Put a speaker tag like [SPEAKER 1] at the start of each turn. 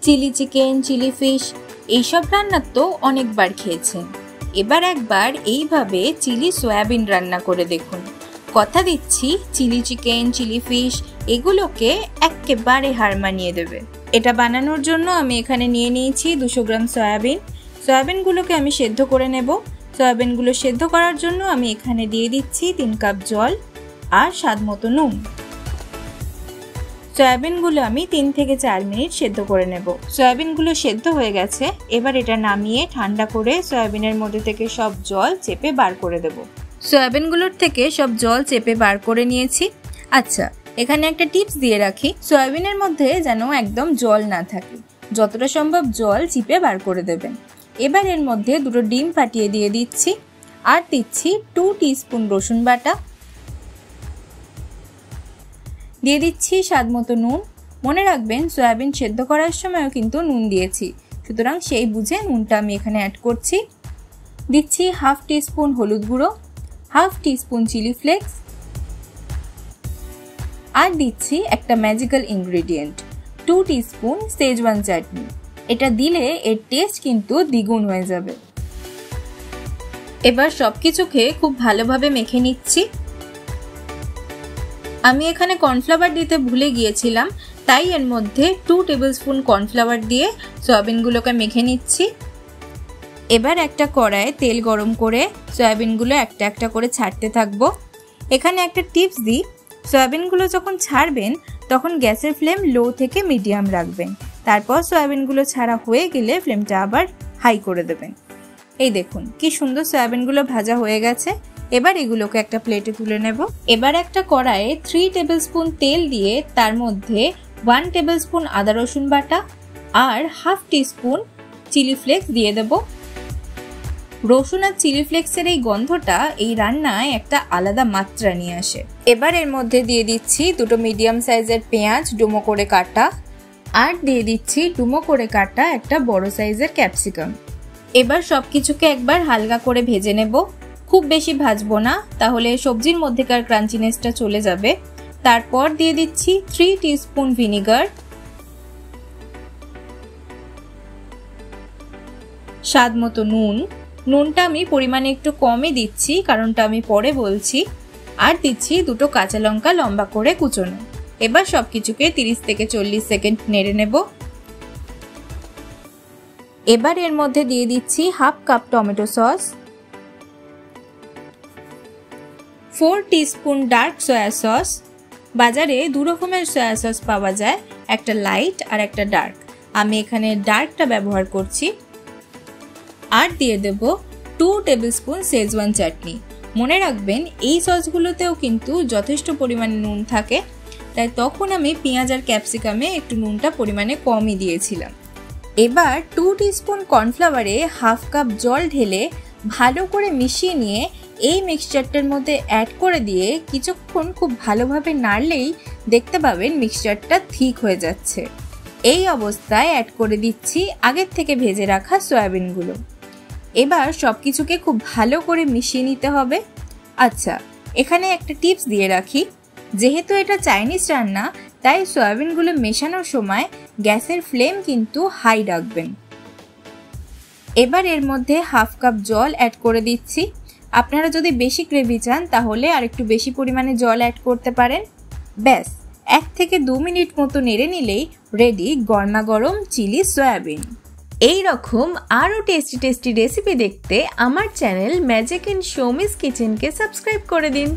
[SPEAKER 1] Chilli chicken, chilli fish এইসব রান্না তো অনেকবার খেয়েছেন। এবার একবার এইভাবে চিলি সয়াবিন রান্না করে দেখুন। কথা দিচ্ছি চিলি চিকেন, চিলি ফিশ এগুলোকে একেবারে হার মানিয়ে দেবে। এটা বানানোর জন্য আমি এখানে নিয়ে নিয়েছি 200 গ্রাম সয়াবিন। সয়াবিনগুলোকে আমি সেদ্ধ করে নেব। সয়াবিনগুলো সেদ্ধ করার জন্য আমি এখানে দিয়ে দিচ্ছি 3 কাপ জল আর স্বাদ মতো নুন। সয়াবিনগুলো আমি 3 থেকে 4 মিনিট সেদ্ধ করে নেব। সয়াবিনগুলো সেদ্ধ হয়ে গেছে। এবার এটা নামিয়ে ঠান্ডা করে সয়াবিনের মধ্যে থেকে সব জল চেপে বার করে দেব। সয়াবিনগুলোর থেকে সব জল চেপে বার করে নিয়েছি। আচ্ছা, এখানে একটা টিপস দিয়ে রাখি, সয়াবিনের মধ্যে যেন একদম জল না থাকে, যতটা সম্ভব জল চিপে বার করে দেবেন। এবার এর মধ্যে 2 ডিম ফাটিয়ে দিয়ে দিচ্ছি আর দিচ্ছি 2 টিস্পুন রসুন বাটা, দিয়ে দিচ্ছি স্বাদ মতো নুন। মনে রাখবেন সয়াবিন সেদ্ধ করার সময়ও কিন্তু নুন দিয়েছি, সুতরাং সেই বুঝে নুনটা আমি এখানে অ্যাড করছি। দিচ্ছি হাফ টিস্পুন হলুদ গুঁড়ো, হাফ টিস্পুন চিলি ফ্লেক্স আর দিচ্ছি একটা ম্যাজিক্যাল ইনগ্রেডিয়েন্ট 2 টিস্পুন সেজওয়ান চাটনি। এটা দিলে এর টেস্ট কিন্তু দ্বিগুণ হয়ে যাবে। এবার সবকিছুকে খুব ভালোভাবে মেখে নিচ্ছি। আমি এখানে কর্নফ্লাওয়ার দিতে ভুলে গিয়েছিলাম, তাই এর মধ্যে 2 টেবিলস্পুন কর্নফ্লাওয়ার দিয়ে সয়াবিনগুলোকে মেখে নিচ্ছি। এবার একটা কড়াইয়ে তেল গরম করে সয়াবিনগুলো একটা একটা করে ছাড়তে থাকবো। এখানে একটা টিপস দিই, সয়াবিনগুলো যখন ছাড়বেন তখন গ্যাসের ফ্লেম লো থেকে মিডিয়াম রাখবেন। তারপর সয়াবিনগুলো ছাড়া হয়ে গেলে ফ্লেমটা আবার হাই করে দেবেন। এই দেখুন কি সুন্দর সয়াবিনগুলো ভাজা হয়ে গেছে। এবার এগুলোকে একটা প্লেটে তুলে নেব। এবার একটা কড়াইয়ে 3 টেবিলস্পুন তেল দিয়ে তার মধ্যে 1 টেবিলস্পুন আদা রসুন বাটা আর হাফ টিস্পুন চিলি ফ্লেক্স দিয়ে দেব। রসুন আর চিলি ফ্লেক্সের এই গন্ধটা এই রান্নায় একটা আলাদা মাত্রা নিয়ে আসে। এবার এর মধ্যে দিয়ে দিচ্ছি 2 মিডিয়াম সাইজের পেঁয়াজ ডুমো করে কাটা আর দিয়ে দিচ্ছি ডুমো করে কাটা একটা বড় সাইজের ক্যাপসিকাম। এবার সবকিছুকে একবার হালকা করে ভেজে নেব। খুব বেশি ভাজবো না, তাহলে সবজির মধ্যেকার ক্রাঞ্চিনেসটা চলে যাবে। তারপর দিয়ে দিচ্ছি 3 টিস্পুন ভিনিগার, স্বাদ মতো নুন। নুনটা আমি পরিমাণে একটু কমই দিচ্ছি, কারণটা আমি পরে বলছি। আর দিচ্ছি 2 কাঁচা লঙ্কা লম্বা করে কুচোনো। এবার সবকিছুকে 30 থেকে 40 সেকেন্ড নেড়ে নেব। এবার এর মধ্যে দিয়ে দিচ্ছি half cup tomato sauce, 4 teaspoon dark soya sauce. বাজারে 2 রকমের সয়া সস পাওয়া যায়, একটা লাইট আর একটা ডার্ক। আমি এখানে ডার্কটা ব্যবহার করছি। আর দিয়ে দেব 2 টেবিলস্পুন সেজওয়ান চাটনি। মনে রাখবেন এই সসগুলোতেও কিন্তু যথেষ্ট পরিমাণে নুন থাকে, তাই তখন আমি পেঁয়াজ আর ক্যাপসিকামে একটু নুনটা পরিমাণে কমই দিয়েছিলাম। এবার 2 টিস্পুন কর্নফ্লাওয়ারে হাফ কাপ জল ঢেলে ভালো করে মিশিয়ে নিয়ে এই মিক্সচারটার মধ্যে অ্যাড করে দিয়ে কিছুক্ষণ খুব ভালোভাবে নাড়লেই দেখতে পাবেন মিক্সচারটা ঠিক হয়ে যাচ্ছে। এই অবস্থায় অ্যাড করে দিচ্ছি আগের থেকে ভেজে রাখা সয়াবিনগুলো। এবার সবকিছুকে খুব ভালো করে মিশিয়ে নিতে হবে। আচ্ছা, এখানে একটা টিপস দিয়ে রাখি, যেহেতু এটা চাইনিজ রান্না তাই সয়াবিনগুলো মেশানোর সময় গ্যাসের ফ্লেম কিন্তু হাই রাখবেন। এবার এর মধ্যে হাফ কাপ জল অ্যাড করে দিচ্ছি। আপনারা যদি বেশি গ্রেভি চান তাহলে আর একটু বেশি পরিমাণে জল অ্যাড করতে পারেন। ব্যাস 1 থেকে 2 মিনিট মতো নেড়ে নিলেই রেডি গরমা গরম চিলি সয়াবিন। এই রকম আরও টেস্টি রেসিপি দেখতে আমার চ্যানেল ম্যাজিক ইন শৌমিস কিচেনকে সাবস্ক্রাইব করে দিন।